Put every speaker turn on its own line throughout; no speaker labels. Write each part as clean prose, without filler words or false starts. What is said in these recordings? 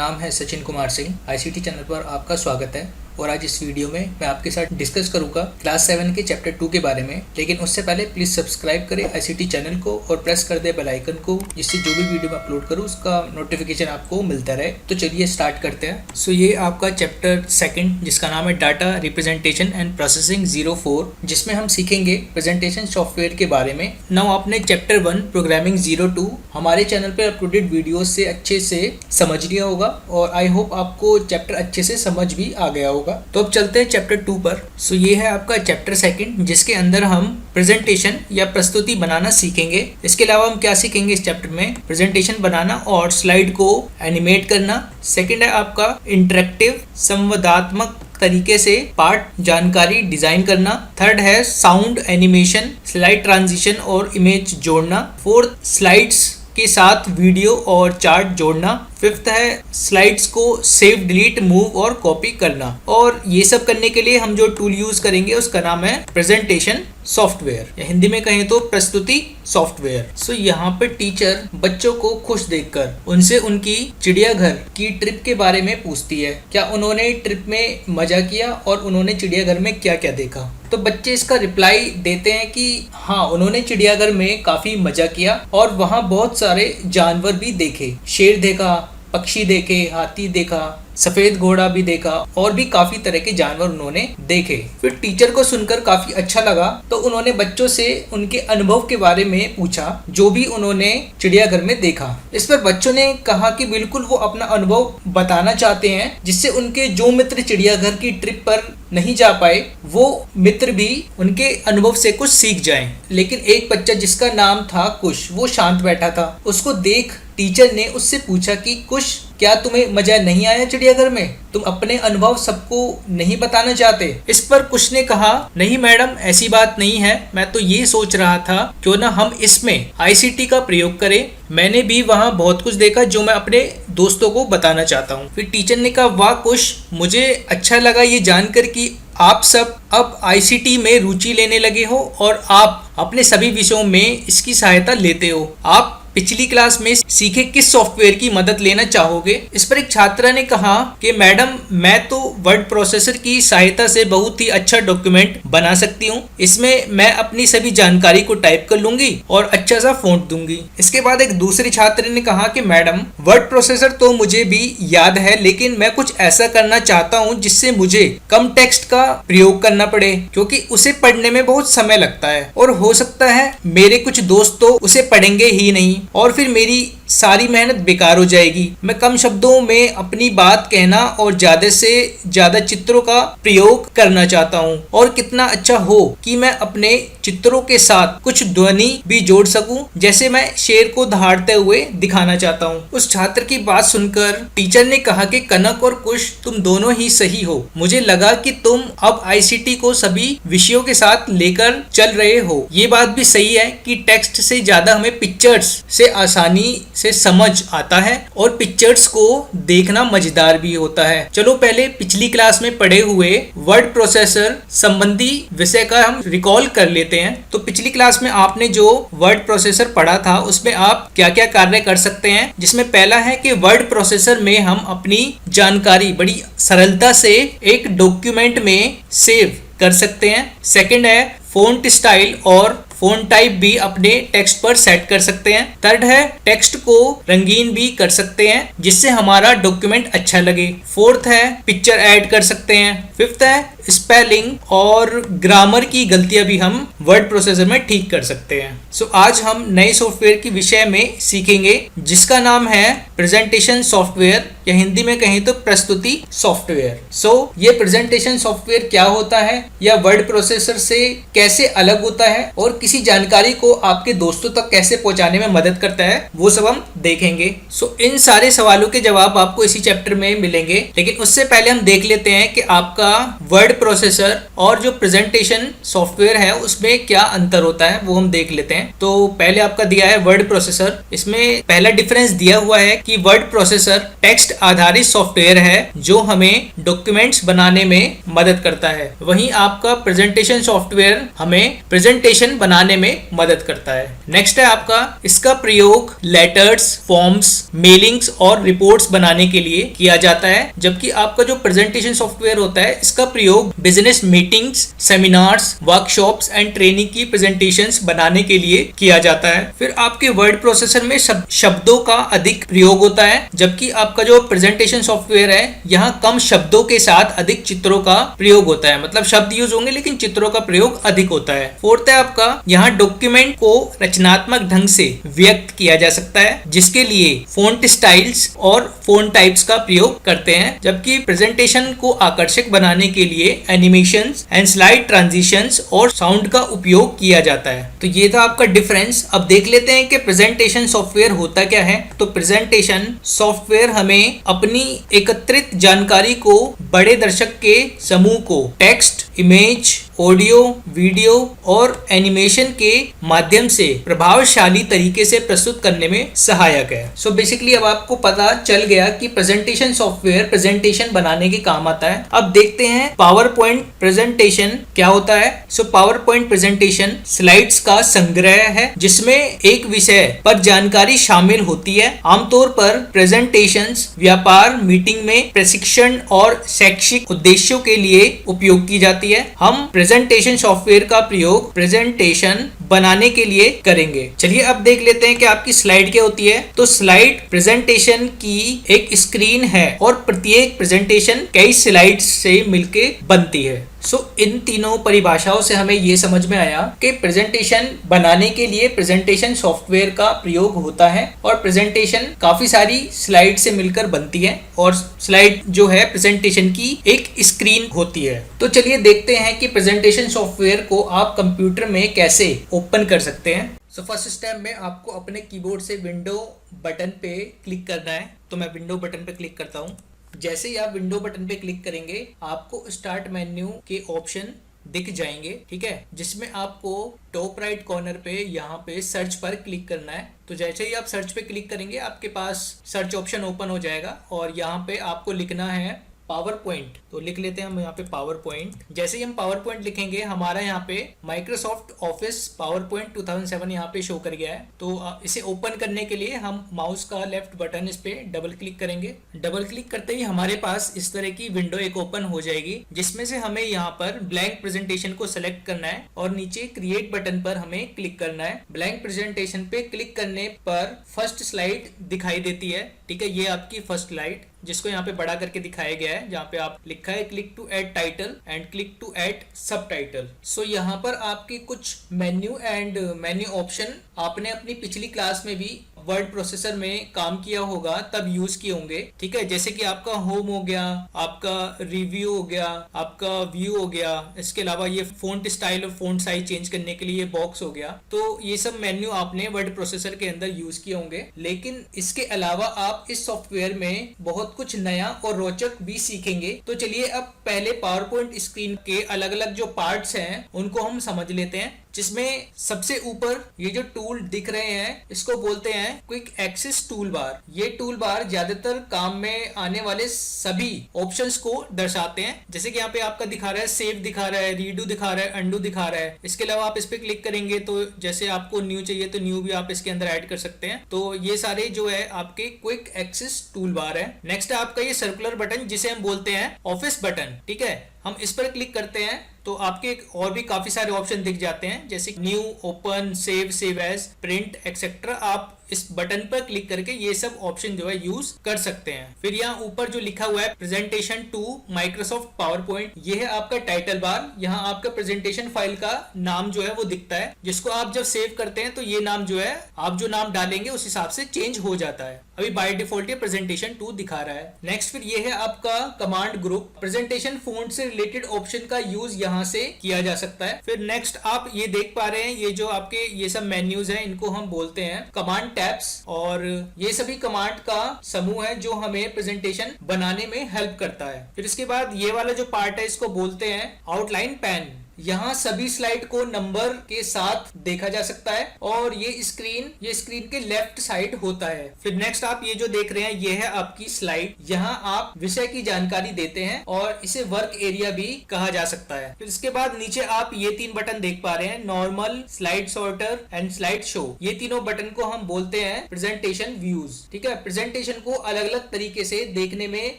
नाम है Sachin Kumar Singh. ICT channel पर आपका स्वागत है और आज इस वीडियो में मैं आपके साथ डिस्कस करूंगा क्लास 7 के चैप्टर 2 के बारे में। लेकिन उससे पहले प्लीज सब्सक्राइब करें आईसीटी चैनल को और प्रेस कर दे बेल आइकन को, जिससे जो भी वीडियो मैं अपलोड करूं उसका नोटिफिकेशन आपको मिलता रहे। तो चलिए स्टार्ट करते हैं। सो ये आपका चैप्टर 2 जिसका नाम है डाटा रिप्रेजेंटेशन एंड प्रोसेसिंग 04, जिसमें हम सीखेंगे प्रेजेंटेशन सॉफ्टवेयर के बारे में। नाउ आपने चैप्टर 1 प्रोग्रामिंग 02 हमारे चैनल पर अपलोडेड वीडियो से अच्छे से समझ लिया होगा और आई होप आपको चैप्टर अच्छे से समझ भी आ गया होगा। तो अब चलते हैं चैप्टर 2 पर। सो ये है आपका चैप्टर 2 जिसके अंदर हम प्रेजेंटेशन या प्रस्तुति बनाना सीखेंगे। इसके अलावा हम क्या सीखेंगे इस चैप्टर में? प्रेजेंटेशन बनाना और स्लाइड को एनिमेट करना। सेकंड है आपका इंटरेक्टिव संवादात्मक तरीके से पाठ जानकारी डिजाइन करना। थर्ड है साउंड एनिमेशन, स्लाइड ट्रांजिशन और इमेज जोड़ना। फोर्थ स्लाइड्स के साथ वीडियो और चार्ट जोड़ना। फिफ्थ है स्लाइड्स को सेव डिलीट मूव और कॉपी करना। और ये सब करने के लिए हम जो टूल यूज करेंगे उसका नाम है प्रेजेंटेशन सॉफ्टवेयर, या हिंदी में कहें तो प्रस्तुति सॉफ्टवेयर। सो यहाँ पे टीचर बच्चों को खुश देखकर उनसे उनकी चिड़ियाघर की ट्रिप के बारे में पूछती है। क्या उन्होंने ट्रिप में मजा किया और उन्होंने चिड़ियाघर में क्या क्या देखा? तो बच्चे इसका रिप्लाई देते हैं कि हाँ, उन्होंने चिड़ियाघर में काफी मजा किया और वहाँ बहुत सारे जानवर भी देखे। शेर देखा, पक्षी देखे, हाथी देखा, सफेद घोड़ा भी देखा और भी काफी तरह के जानवर उन्होंने देखे। फिर टीचर को सुनकर काफी अच्छा लगा तो उन्होंने बच्चों से उनके अनुभव के बारे में पूछा जो भी उन्होंने चिड़ियाघर में देखा। इस पर बच्चों ने कहा कि बिल्कुल वो अपना अनुभव बताना चाहते हैं, जिससे उनके जो मित्र चिड़ियाघर की ट्रिप पर नहीं जा पाए वो मित्र भी उनके अनुभव से कुछ सीख जाएं। लेकिन एक बच्चा जिसका नाम था कुश, वो शांत बैठा था। उसको देख टीचर ने उससे पूछा कि कुश, क्या तुम्हें मजा नहीं आया चिड़ियाघर में? तुम अपने अनुभव सबको नहीं बताना चाहते? इस पर कुश ने कहा, नहीं मैडम, ऐसी बात नहीं है। मैं तो ये सोच रहा था क्यों ना हम इसमें आईसीटी का प्रयोग करें। मैंने भी वहाँ बहुत कुछ देखा जो मैं अपने दोस्तों को बताना चाहता हूँ। फिर टीचर ने कहा, वाह कुश, मुझे अच्छा लगा ये जानकर कि आप सब अब आईसीटी में रुचि लेने लगे हो और आप अपने सभी विषयों में इसकी सहायता लेते हो। आप पिछली क्लास में सीखे किस सॉफ्टवेयर की मदद लेना चाहोगे? इस पर एक छात्रा ने कहा कि मैडम, मैं तो वर्ड प्रोसेसर की सहायता से बहुत ही अच्छा डॉक्यूमेंट बना सकती हूँ। इसमें मैं अपनी सभी जानकारी को टाइप कर लूंगी और अच्छा सा फ़ॉन्ट दूंगी। इसके बाद एक दूसरी छात्र ने कहा कि मैडम, वर्ड प्रोसेसर तो मुझे भी याद है, लेकिन मैं कुछ ऐसा करना चाहता हूँ जिससे मुझे कम टेक्स्ट का प्रयोग करना पड़े, क्योंकि उसे पढ़ने में बहुत समय लगता है और हो सकता है मेरे कुछ दोस्त तो उसे पढ़ेंगे ही नहीं और फिर मेरी सारी मेहनत बेकार हो जाएगी। मैं कम शब्दों में अपनी बात कहना और ज्यादा से ज्यादा चित्रों का प्रयोग करना चाहता हूँ और कितना अच्छा हो कि मैं अपने चित्रों के साथ कुछ ध्वनि भी जोड़ सकूं, जैसे मैं शेर को दहाड़ते हुए दिखाना चाहता हूँ। उस छात्र की बात सुनकर टीचर ने कहा कि कनक और कुश, तुम दोनों ही सही हो। मुझे लगा कि तुम अब आईसीटी को सभी विषयों के साथ लेकर चल रहे हो। ये बात भी सही है कि टेक्स्ट से ज्यादा हमें पिक्चर्स से आसानी से समझ आता है और पिक्चर्स को देखना मजेदार भी होता है। चलो पहले पिछली क्लास में पढ़े हुए वर्ड प्रोसेसर संबंधी विषय का हम रिकॉल कर लेते हैं। तो पिछली क्लास में आपने जो वर्ड प्रोसेसर पढ़ा था उसमें आप क्या क्या कार्य कर सकते हैं, जिसमें पहला है कि वर्ड प्रोसेसर में हम अपनी जानकारी बड़ी सरलता से एक डॉक्यूमेंट में सेव कर सकते हैं। सेकंड है फ़ॉन्ट स्टाइल और फ़ॉन्ट टाइप भी अपने टेक्स्ट पर सेट कर सकते हैं। थर्ड है टेक्स्ट को रंगीन भी कर सकते हैं जिससे हमारा डॉक्यूमेंट अच्छा लगे। फोर्थ है पिक्चर ऐड कर सकते हैं। फिफ्थ है स्पेलिंग और ग्रामर की गलतियां भी हम वर्ड प्रोसेसर में ठीक कर सकते हैं। सो आज हम नए सॉफ्टवेयर के विषय में सीखेंगे जिसका नाम है प्रेजेंटेशन सॉफ्टवेयर, या हिंदी में कहें तो प्रस्तुति सॉफ्टवेयर। सो ये प्रेजेंटेशन सॉफ्टवेयर क्या होता है या वर्ड प्रोसेसर से कैसे अलग होता है और किसी जानकारी को आपके दोस्तों तक कैसे पहुंचाने में मदद करता है, वो सब हम देखेंगे। सो इन सारे सवालों के जवाब आपको इसी चैप्टर में मिलेंगे, लेकिन उससे पहले हम देख लेते हैं कि आपका वर्ड वर्ड प्रोसेसर और जो प्रेजेंटेशन सॉफ्टवेयर है उसमें क्या अंतर होता है वो हम देख लेते हैं। तो पहले आपका दिया है वर्ड प्रोसेसर। इसमें पहला डिफरेंस दिया हुआ है कि वर्ड प्रोसेसर टेक्स्ट आधारित सॉफ्टवेयर है जो हमें डॉक्यूमेंट्स बनाने में मदद करता है, वहीं आपका प्रेजेंटेशन सॉफ्टवेयर हमें प्रेजेंटेशन बनाने में मदद करता है। नेक्स्ट है आपका इसका प्रयोग लेटर्स, फॉर्म्स, मेलिंग्स और रिपोर्ट्स बनाने के लिए किया जाता है, जबकि आपका जो प्रेजेंटेशन सॉफ्टवेयर होता है इसका प्रयोग business meetings, seminars, workshops and training की प्रेजेंटेशंस बनाने के लिए किया जाता है। फिर आपके वर्ड प्रोसेसर में शब्दों का अधिक प्रयोग होता है, जबकि आपका जो प्रेजेंटेशन सॉफ्टवेयर है यहाँ कम शब्दों के साथ अधिक चित्रों का प्रयोग होता है। मतलब शब्द यूज होंगे लेकिन चित्रों का प्रयोग अधिक होता है। फोर्थ है आपका यहाँ डॉक्यूमेंट को रचनात्मक ढंग से व्यक्त किया जा सकता है, जिसके लिए फॉन्ट स्टाइल्स और फॉन्ट टाइप्स का प्रयोग करते हैं, जबकि प्रेजेंटेशन को आकर्षक बनाने के लिए एनिमेशंस एंड स्लाइड ट्रांजिशंस और साउंड का उपयोग किया जाता है। तो ये था आपका डिफरेंस। अब देख लेते हैं कि प्रेजेंटेशन सॉफ्टवेयर होता क्या है। तो प्रेजेंटेशन सॉफ्टवेयर हमें अपनी एकत्रित जानकारी को बड़े दर्शक के समूह को टेक्स्ट, इमेज, ऑडियो, वीडियो और एनिमेशन के माध्यम से प्रभावशाली तरीके से प्रस्तुत करने में सहायक है। सो बेसिकली अब आपको पता चल गया कि प्रेजेंटेशन सॉफ्टवेयर प्रेजेंटेशन बनाने के काम आता है। अब देखते हैं पावर पॉइंट प्रेजेंटेशन क्या होता है। So power point presentation slides का संग्रह है जिसमें एक विषय पर जानकारी शामिल होती है। आमतौर पर प्रेजेंटेशंस व्यापार, मीटिंग में प्रशिक्षण और शैक्षिक उद्देश्यों के लिए उपयोग की जाती है। हम प्रेजेंटेशन सॉफ्टवेयर का प्रयोग प्रेजेंटेशन बनाने के लिए करेंगे। चलिए अब देख लेते हैं कि आपकी स्लाइड क्या होती है। तो स्लाइड प्रेजेंटेशन की एक स्क्रीन है और प्रत्येक प्रेजेंटेशन कई स्लाइड्स से मिलके बनती है। सो इन तीनों परिभाषाओं से हमें ये समझ में आया कि प्रेजेंटेशन बनाने के लिए प्रेजेंटेशन सॉफ्टवेयर का प्रयोग होता है और प्रेजेंटेशन काफी सारी स्लाइड से मिलकर बनती है और स्लाइड जो है प्रेजेंटेशन की एक स्क्रीन होती है। तो चलिए देखते हैं कि प्रेजेंटेशन सॉफ्टवेयर को आप कंप्यूटर में कैसे ओपन कर सकते हैं। सो फर्स्ट स्टेप में आपको अपने कीबोर्ड से विंडो बटन पे क्लिक करना है। तो मैं विंडो बटन पे क्लिक करता हूँ। जैसे ही आप विंडो बटन पे क्लिक करेंगे आपको स्टार्ट मेन्यू के ऑप्शन दिख जाएंगे, ठीक है, जिसमें आपको टॉप राइट कॉर्नर पे यहाँ पे सर्च पर क्लिक करना है। तो जैसे ही आप सर्च पे क्लिक करेंगे आपके पास सर्च ऑप्शन ओपन हो जाएगा और यहाँ पे आपको लिखना है पावर पॉइंट। तो लिख लेते हैं हम यहाँ पे पावर पॉइंट। जैसे ही हम पावर पॉइंट लिखेंगे हमारा यहाँ पे माइक्रोसॉफ्ट ऑफिस पावर पॉइंट 2007 यहाँ पे शो कर गया है। तो इसे ओपन करने के लिए हम माउस का लेफ्ट बटन इस पे डबल क्लिक करेंगे। डबल क्लिक करते ही हमारे पास इस तरह की विंडो एक ओपन हो जाएगी, जिसमें से हमें यहाँ पर ब्लैंक प्रेजेंटेशन को सिलेक्ट करना है और नीचे क्रिएट बटन पर हमें क्लिक करना है। ब्लैंक प्रेजेंटेशन पे क्लिक करने पर फर्स्ट स्लाइड दिखाई देती है, ठीक है, ये आपकी फर्स्ट स्लाइड जिसको यहाँ पे बड़ा करके दिखाया गया है, जहाँ पे आप लिखा है click to add title and click to add subtitle. So यहाँ पर आपके कुछ मेन्यू एंड मेन्यू ऑप्शन आपने अपनी पिछली क्लास में भी वर्ड प्रोसेसर में काम किया होगा तब यूज किए होंगे, ठीक है, जैसे कि आपका होम हो गया, आपका रिव्यू हो गया, आपका व्यू हो गया, इसके अलावा ये फॉन्ट स्टाइल और फॉन्ट साइज चेंज करने के लिए ये बॉक्स हो गया। तो ये सब मेन्यू आपने वर्ड प्रोसेसर के अंदर यूज किए होंगे, लेकिन इसके अलावा आप इस सॉफ्टवेयर में बहुत कुछ नया और रोचक भी सीखेंगे। तो चलिए अब पहले पावर पॉइंट स्क्रीन के अलग अलग जो पार्ट्स हैं उनको हम समझ लेते हैं, जिसमें सबसे ऊपर ये जो टूल दिख रहे हैं इसको बोलते हैं क्विक एक्सेस टूल बार। ये टूल बार ज्यादातर काम में आने वाले सभी ऑप्शंस को दर्शाते हैं, जैसे कि यहाँ पे आपका दिखा रहा है सेव दिखा रहा है, रीडू दिखा रहा है, अंडू दिखा रहा है। इसके अलावा आप इस पे क्लिक करेंगे तो जैसे आपको न्यू चाहिए तो न्यू भी आप इसके अंदर ऐड कर सकते हैं। तो ये सारे जो है आपके क्विक एक्सेस टूल बार है। नेक्स्ट है आपका ये सर्कुलर बटन जिसे हम बोलते हैं ऑफिस बटन, ठीक है, हम इस पर क्लिक करते हैं तो आपके और भी काफी सारे ऑप्शन दिख जाते हैं, जैसे new, open, save, save as, print etcetera. आप इस बटन पर क्लिक करके ये सब ऑप्शन जो है यूज कर सकते हैं। फिर यहाँ ऊपर जो लिखा हुआ है प्रेजेंटेशन 2 माइक्रोसॉफ्ट पावर पॉइंट, ये है आपका टाइटल बार। यहाँ आपका प्रेजेंटेशन फाइल का नाम जो है वो दिखता है, जिसको आप जब सेव करते हैं तो ये नाम जो है आप जो नाम डालेंगे उस हिसाब से चेंज हो जाता है। अभी बाय डिफॉल्ट ये प्रेजेंटेशन 2 दिखा रहा है। नेक्स्ट फिर ये है आपका कमांड ग्रुप। प्रेजेंटेशन फॉन्ट से रिलेटेड ऑप्शन का यूज यहाँ से किया जा सकता है। फिर नेक्स्ट आप ये देख पा रहे हैं ये जो आपके ये सब मेन्यूज हैं इनको हम बोलते हैं कमांड टैब्स, और ये सभी कमांड का समूह है जो हमें प्रेजेंटेशन बनाने में हेल्प करता है। फिर इसके बाद ये वाला जो पार्ट है इसको बोलते हैं आउटलाइन पैन। यहाँ सभी स्लाइड को नंबर के साथ देखा जा सकता है और ये स्क्रीन के लेफ्ट साइड होता है। फिर नेक्स्ट आप ये जो देख रहे हैं ये है आपकी स्लाइड। यहाँ आप विषय की जानकारी देते हैं और इसे वर्क एरिया भी कहा जा सकता है। फिर इसके बाद नीचे आप ये 3 बटन देख पा रहे हैं, normal, slide sorter and slide show. ये तीनों बटन को हम बोलते हैं प्रेजेंटेशन व्यूज। ठीक है, प्रेजेंटेशन को अलग अलग तरीके से देखने में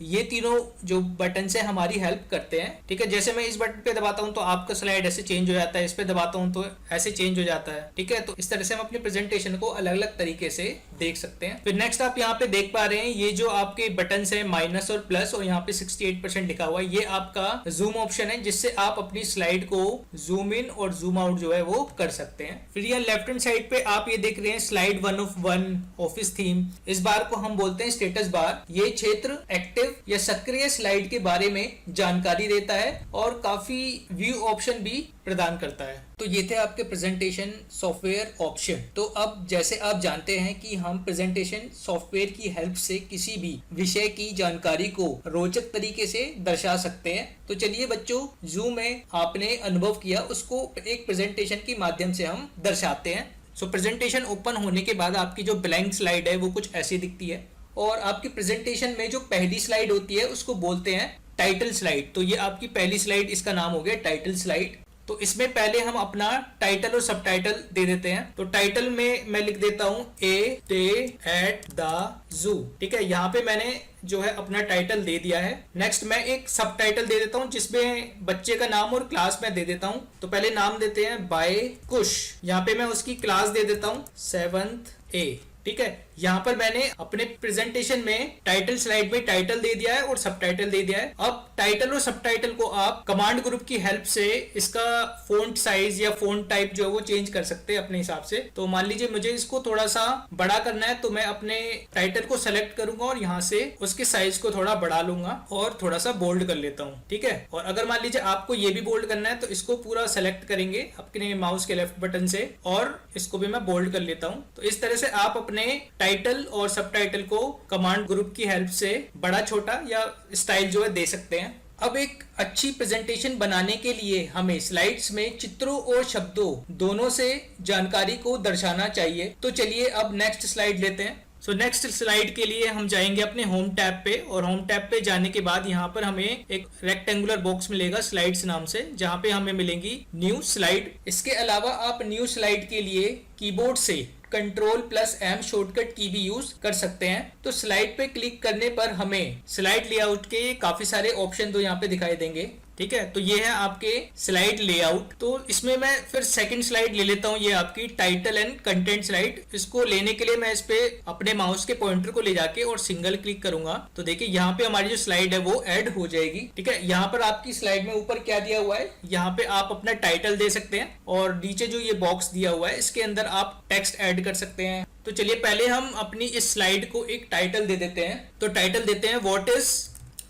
ये तीनों जो बटन से हमारी हेल्प करते हैं। ठीक है, जैसे मैं इस बटन पे दबाता हूँ तो आपका स्लाइड ऐसे चेंज हो जाता है, इस पे दबाता हूं तो ऐसे चेंज हो जाता है। ठीक है, तो इस तरह से हम अपनी प्रेजेंटेशन को अलग अलग तरीके से देख सकते हैं। फिर नेक्स्ट आप यहाँ पे देख पा रहे हैं ये जो आपके बटन्स है माइनस और प्लस, और यहाँ पे 68% लिखा हुआ है, ये आपका जूम ऑप्शन है जिससे आप अपनी स्लाइड को जूम इन और जूम आउट जो है वो कर सकते हैं। फिर यहाँ लेफ्ट हैंड साइड पे आप ये देख रहे हैं स्लाइड 1 of 1 ऑफिस थीम। इस बार को हम बोलते हैं स्टेटस बार। ये क्षेत्र एक्टिव या सक्रिय स्लाइड के बारे में जानकारी देता है और काफी व्यू ऑप्शन भी प्रदान करता है। तो ये थे आपके प्रेजेंटेशन सॉफ्टवेयर ऑप्शन। तो अब जैसे आप जानते हैं कि हम प्रेजेंटेशन सॉफ्टवेयर की हेल्प से किसी भी विषय की जानकारी को रोचक तरीके से दर्शा सकते हैं। तो चलिए बच्चों, जूम में आपने अनुभव किया उसको एक प्रेजेंटेशन के माध्यम से हम दर्शाते हैं। सो प्रेजेंटेशन ओपन होने के बाद आपकी जो ब्लैंक स्लाइड है वो कुछ ऐसी दिखती है, और आपकी प्रेजेंटेशन में जो पहली स्लाइड होती है उसको बोलते हैं टाइटल स्लाइड। तो ये आपकी पहली स्लाइड, इसका नाम हो गया टाइटल स्लाइड। तो इसमें पहले हम अपना टाइटल और सब टाइटल दे देते हैं। तो टाइटल में मैं लिख देता हूं a day at the zoo. ठीक है, यहाँ पे मैंने जो है अपना टाइटल दे दिया है। नेक्स्ट मैं एक सब टाइटल दे देता हूँ जिसमें बच्चे का नाम और क्लास में दे देता हूँ। तो पहले नाम देते हैं बाय कुश। यहाँ पे मैं उसकी क्लास दे देता हूँ 7th A। ठीक है, यहाँ पर मैंने अपने प्रेजेंटेशन में टाइटल स्लाइड में टाइटल दे दिया है और सब टाइटल दे दिया है। अब टाइटल और सब टाइटल को आप कमांड ग्रुप की हेल्प से इसका फॉन्ट साइज या फॉन्ट टाइप जो है वो चेंज कर सकते हैं अपने हिसाब से। तो मान लीजिए मुझे इसको थोड़ा सा बड़ा करना है तो मैं अपने टाइटल को सेलेक्ट करूंगा और यहाँ से उसके साइज को थोड़ा बढ़ा लूंगा और थोड़ा सा बोल्ड कर लेता हूँ। ठीक है, और अगर मान लीजिए आपको ये भी बोल्ड करना है तो इसको पूरा सेलेक्ट करेंगे अपने माउस के लेफ्ट बटन से और इसको भी मैं बोल्ड कर लेता हूँ। तो इस तरह से आप अपने टाइटल और सब टाइटल को कमांड ग्रुप की हेल्प से बड़ा छोटा या स्टाइल जो है दे सकते हैं। अब एक अच्छी प्रेजेंटेशन बनाने के लिए हमें स्लाइड्स में चित्रों और शब्दों दोनों से जानकारी को दर्शाना चाहिए। तो चलिए अब नेक्स्ट स्लाइड लेते हैं। सो नेक्स्ट स्लाइड के लिए हम जाएंगे अपने होम टैब पे, और होम टैब पे जाने के बाद यहाँ पर हमें एक रेक्टेंगुलर बॉक्स मिलेगा स्लाइड्स नाम से, जहाँ पे हमें मिलेंगी न्यू स्लाइड। इसके अलावा आप न्यू स्लाइड के लिए कीबोर्ड से Ctrl+M शॉर्टकट की भी यूज कर सकते हैं। तो स्लाइड पे क्लिक करने पर हमें स्लाइड लेआउट के काफी सारे ऑप्शन तो यहाँ पे दिखाई देंगे। ठीक है, तो ये है आपके स्लाइड लेआउट। तो इसमें मैं फिर सेकंड स्लाइड ले लेता हूँ, ये आपकी टाइटल एंड कंटेंट स्लाइड। इसको लेने के लिए मैं इस पे अपने माउस के पॉइंटर को ले जाके और सिंगल क्लिक करूंगा तो देखिए यहाँ पे हमारी जो स्लाइड है वो ऐड हो जाएगी। ठीक है, यहाँ पर आपकी स्लाइड में ऊपर क्या दिया हुआ है, यहाँ पे आप अपना टाइटल दे सकते हैं और नीचे जो ये बॉक्स दिया हुआ है इसके अंदर आप टेक्स्ट ऐड कर सकते हैं। तो चलिए पहले हम अपनी इस स्लाइड को एक टाइटल दे देते हैं। तो टाइटल देते हैं व्हाट इज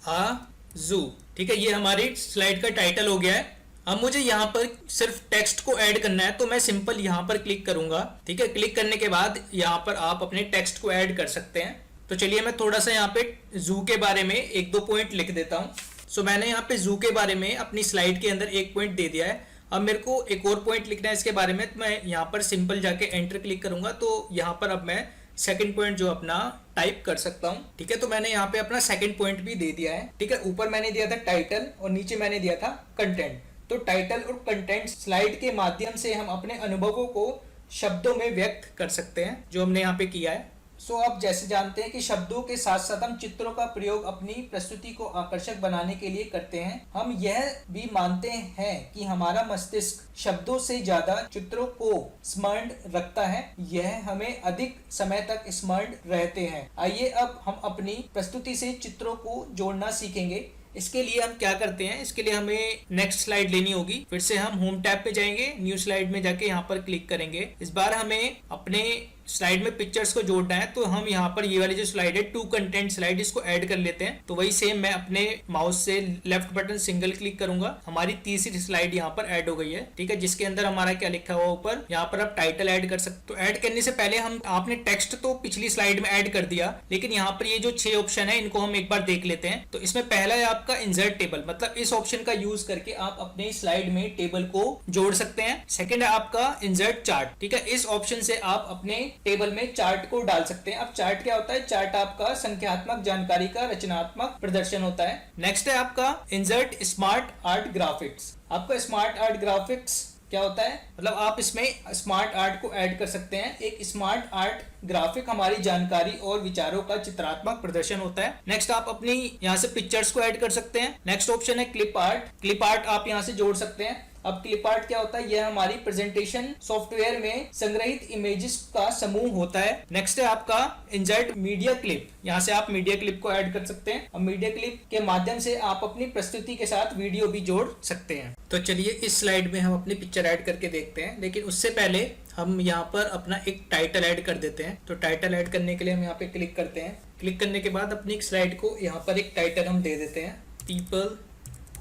अ जू। ठीक है, ये हमारी स्लाइड का टाइटल हो गया है। अब मुझे यहाँ पर सिर्फ टेक्स्ट को ऐड करना है तो मैं सिंपल यहाँ पर क्लिक करूंगा। ठीक है, क्लिक करने के बाद यहाँ पर आप अपने टेक्स्ट को ऐड कर सकते हैं। तो चलिए मैं थोड़ा सा यहाँ पे जू के बारे में 1-2 पॉइंट लिख देता हूँ। सो मैंने यहाँ पे जू के बारे में अपनी स्लाइड के अंदर 1 पॉइंट दे दिया है। अब मेरे को एक और पॉइंट लिखना है इसके बारे में, तो मैं यहाँ पर सिंपल जाके एंटर क्लिक करूंगा तो यहाँ पर अब मैं सेकंड पॉइंट जो अपना टाइप कर सकता हूँ। ठीक है, तो मैंने यहाँ पे अपना सेकंड पॉइंट भी दे दिया है। ठीक है, ऊपर मैंने दिया था टाइटल और नीचे मैंने दिया था कंटेंट। तो टाइटल और कंटेंट स्लाइड के माध्यम से हम अपने अनुभवों को शब्दों में व्यक्त कर सकते हैं, जो हमने यहाँ पे किया है। सो आप जैसे जानते हैं कि शब्दों के साथ साथ हम चित्रों का प्रयोग अपनी प्रस्तुति को आकर्षक बनाने के लिए करते हैं। हम यह भी मानते हैं कि हमारा मस्तिष्क शब्दों से ज्यादा चित्रों को स्मरण रखता है। यह हमें अधिक समय तक स्मरण रहते हैं। आइए अब हम अपनी प्रस्तुति से चित्रों को जोड़ना सीखेंगे। इसके लिए हम क्या करते हैं, इसके लिए हमें नेक्स्ट स्लाइड लेनी होगी। फिर से हम होम टैब पे जाएंगे, न्यू स्लाइड में जाके यहाँ पर क्लिक करेंगे। इस बार हमें अपने स्लाइड में पिक्चर्स को जोड़ना है तो हम यहाँ पर ये वाली जो स्लाइड है टू कंटेंट स्लाइड, इसको ऐड कर लेते हैं। तो वही सेम मैं अपने माउस से लेफ्ट बटन सिंगल क्लिक करूंगा, हमारी तीसरी स्लाइड यहाँ पर ऐड हो गई है। ठीक है, जिसके अंदर हमारा क्या लिखा हुआ ऊपर, यहाँ पर आप टाइटल ऐड कर सकते। तो ऐड करने से पहले हम आपने टेक्स्ट तो पिछली स्लाइड में ऐड कर दिया, लेकिन यहाँ पर ये जो 6 ऑप्शन है इनको हम एक बार देख लेते हैं। तो इसमें पहला है आपका इंसर्ट टेबल, मतलब इस ऑप्शन का यूज करके आप अपने स्लाइड में टेबल को जोड़ सकते हैं। सेकंड है आपका इंसर्ट चार्ट। ठीक है, इस ऑप्शन से आप अपने टेबल में चार्ट को डाल सकते हैं। अब चार्ट क्या होता है? चार्ट आपका संख्यात्मक जानकारी का रचनात्मक प्रदर्शन होता है। नेक्स्ट है आपका इंसर्ट स्मार्ट आर्ट ग्राफिक्स। आपका स्मार्ट आर्ट ग्राफिक्स क्या होता है? मतलब आप इसमें स्मार्ट आर्ट को ऐड कर सकते हैं। एक स्मार्ट आर्ट ग्राफिक हमारी जानकारी और विचारों का चित्रात्मक प्रदर्शन होता है। नेक्स्ट आप अपनी यहाँ से पिक्चर्स को ऐड कर सकते हैं। नेक्स्ट ऑप्शन है क्लिप आर्ट। क्लिप आर्ट आप यहाँ से जोड़ सकते हैं। अब क्लिप आर्ट क्या होता है? यह हमारी प्रेजेंटेशन सॉफ्टवेयर में संग्रहित इमेजेस का समूह होता है। नेक्स्ट है आपका इंसर्ट मीडिया क्लिप। यहाँ से आप मीडिया क्लिप को ऐड कर सकते हैं। अब मीडिया क्लिप के माध्यम से आप अपनी प्रस्तुति के साथ वीडियो भी जोड़ सकते हैं। तो चलिए इस स्लाइड में हम अपनी पिक्चर ऐड करके देखते हैं, लेकिन उससे पहले हम यहाँ पर अपना एक टाइटल ऐड कर देते हैं। तो टाइटल ऐड करने के लिए हम यहाँ पे क्लिक करते हैं। क्लिक करने के बाद अपनी एक स्लाइड को यहाँ पर एक टाइटल हम दे देते हैं, people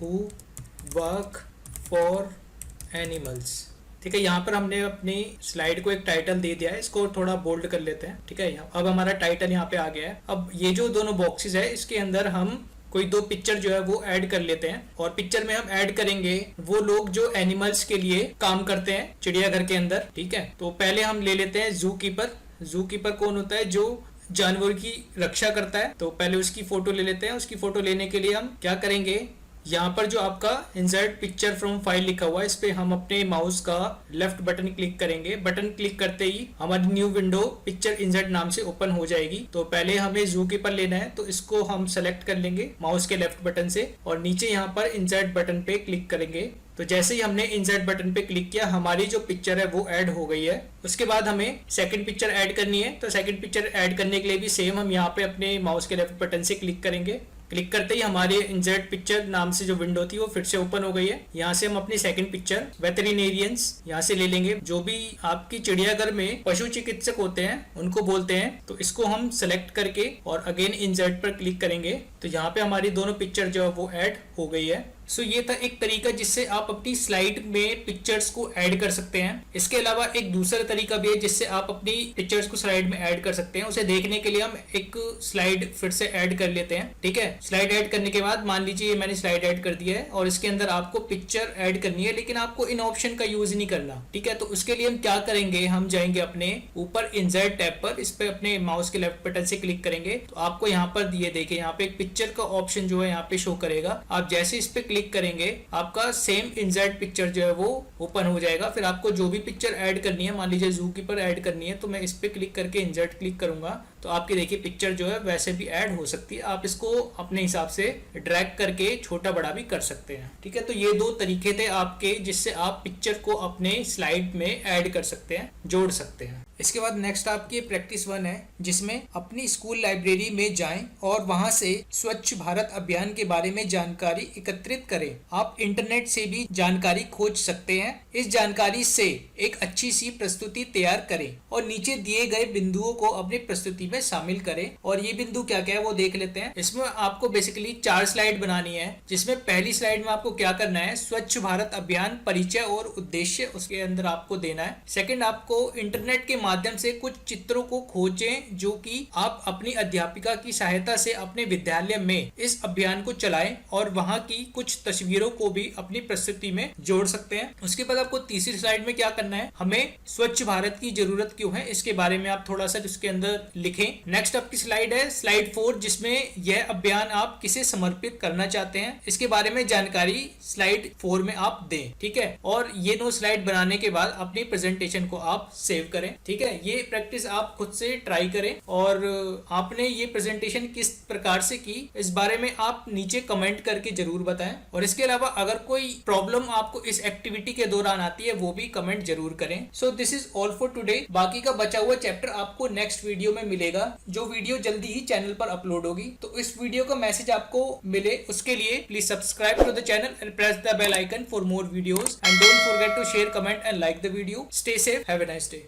who work for animals. ठीक है, यहाँ पर हमने अपनी स्लाइड को एक टाइटल दे दिया है, इसको थोड़ा बोल्ड कर लेते हैं। ठीक है, अब हमारा टाइटल यहाँ पे आ गया है। अब ये जो दोनों बॉक्सेस है इसके अंदर हम कोई 2 पिक्चर जो है वो ऐड कर लेते हैं। और पिक्चर में हम ऐड करेंगे वो लोग जो एनिमल्स के लिए काम करते हैं चिड़ियाघर के अंदर। ठीक है, तो पहले हम ले लेते हैं जू कीपर। जू कीपर कौन होता है? जो जानवर की रक्षा करता है। तो पहले उसकी फोटो ले लेते हैं। उसकी फोटो लेने के लिए हम क्या करेंगे, यहाँ पर जो आपका इंसर्ट पिक्चर फ्रॉम फाइल लिखा हुआ है, इस पे हम अपने माउस का लेफ्ट बटन क्लिक करेंगे। बटन क्लिक करते ही हमारी न्यू विंडो पिक्चर इंसर्ट नाम से ओपन हो जाएगी। तो पहले हमें जू कीपर लेना है, तो इसको हम सेलेक्ट कर लेंगे माउस के लेफ्ट बटन से और नीचे यहाँ पर इंसर्ट बटन पे क्लिक करेंगे। तो जैसे ही हमने इंसर्ट बटन पे क्लिक किया, हमारी जो पिक्चर है वो ऐड हो गई है। उसके बाद हमें सेकंड पिक्चर ऐड करनी है। तो सेकंड पिक्चर ऐड करने के लिए भी सेम हम यहाँ पे अपने माउस के लेफ्ट बटन से क्लिक करेंगे। क्लिक करते ही हमारे इंसर्ट पिक्चर नाम से जो विंडो थी वो फिर से ओपन हो गई है। यहाँ से हम अपनी सेकंड पिक्चर वेटरिनेरियंस यहाँ से ले लेंगे। जो भी आपकी चिड़ियाघर में पशु चिकित्सक होते हैं उनको बोलते हैं। तो इसको हम सेलेक्ट करके और अगेन इंसर्ट पर क्लिक करेंगे। तो यहाँ पे हमारी दोनों पिक्चर जो है वो ऐड हो गई है। सो ये था एक तरीका जिससे आप अपनी स्लाइड में पिक्चर्स को ऐड कर सकते हैं। इसके अलावा एक दूसरा तरीका भी है जिससे आप अपनी पिक्चर्स को स्लाइड में ऐड कर सकते हैं। उसे देखने के लिए हम एक स्लाइड फिर से ऐड कर लेते हैं। ठीक है, स्लाइड ऐड करने के बाद मान लीजिए मैंने स्लाइड ऐड कर दिया है और इसके अंदर आपको पिक्चर ऐड करनी है, लेकिन आपको इन ऑप्शन का यूज नहीं करना। ठीक है, तो उसके लिए हम क्या करेंगे, हम जाएंगे अपने ऊपर इंसर्ट टैब पर, इस पे अपने माउस के लेफ्ट बटन से क्लिक करेंगे। तो आपको यहाँ पर दिए देखिए यहाँ पे एक पिक्चर का ऑप्शन जो है यहाँ पे शो करेगा। आप जैसे इस पे क्लिक करेंगे आपका सेम इंसर्ट पिक्चर जो है वो ओपन हो जाएगा। फिर आपको जो भी पिक्चर ऐड करनी है, मान लीजिए जू कीपर ऐड करनी है, तो मैं इस पे क्लिक करके इंसर्ट क्लिक करूंगा तो आपकी देखिए पिक्चर जो है वैसे भी ऐड हो सकती है। आप इसको अपने हिसाब से ड्रैग करके छोटा बड़ा भी कर सकते हैं। ठीक है, तो ये 2 तरीके थे आपके जिससे आप पिक्चर को अपने स्लाइड में ऐड कर सकते हैं, जोड़ सकते हैं। इसके बाद नेक्स्ट आपकी प्रैक्टिस 1 है जिसमें अपनी स्कूल लाइब्रेरी में जाएं और वहां से स्वच्छ भारत अभियान के बारे में जानकारी एकत्रित करें। आप इंटरनेट से भी जानकारी खोज सकते हैं। इस जानकारी से एक अच्छी सी प्रस्तुति तैयार करें और नीचे दिए गए बिंदुओं को अपनी प्रस्तुति में शामिल करें। और ये बिंदु क्या क्या है वो देख लेते हैं। इसमें आपको बेसिकली 4 स्लाइड बनानी है, जिसमें पहली स्लाइड में आपको क्या करना है, स्वच्छ भारत अभियान परिचय और उद्देश्य उसके अंदर आपको देना है। सेकंड, आपको इंटरनेट के माध्यम से कुछ चित्रों को खोजें जो कि आप अपनी अध्यापिका की सहायता से अपने विद्यालय में इस अभियान को चलाएं और वहां की कुछ तस्वीरों को भी अपनी प्रस्तुति में जोड़ सकते हैं। उसके बाद आपको तीसरी स्लाइड में क्या करना है, हमें स्वच्छ भारत की जरूरत क्यों है इसके बारे में आप थोड़ा सा उसके अंदर लिखें। नेक्स्ट आपकी स्लाइड है स्लाइड 4, जिसमें यह अभियान आप किसे समर्पित करना चाहते हैं इसके बारे में जानकारी स्लाइड 4 में आप दें। ठीक है, और ये 9 स्लाइड बनाने के बाद अपनी प्रेजेंटेशन को आप सेव करें। ठीक है, ये प्रैक्टिस आप खुद से ट्राई करें और आपने ये प्रेजेंटेशन किस प्रकार से की इस बारे में आप नीचे कमेंट करके जरूर बताएं। और इसके अलावा अगर कोई प्रॉब्लम आपको इस एक्टिविटी के दौरान आती है वो भी कमेंट जरूर करें। So this is all for today. बाकी का बचा हुआ चैप्टर आपको नेक्स्ट वीडियो में मिलेगा, जो वीडियो जल्दी ही चैनल पर अपलोड होगी। तो इस वीडियो का मैसेज आपको मिले उसके लिए please subscribe to the channel and press the bell icon for more videos and don't forget to share, comment and like the video. Stay safe, have a nice day.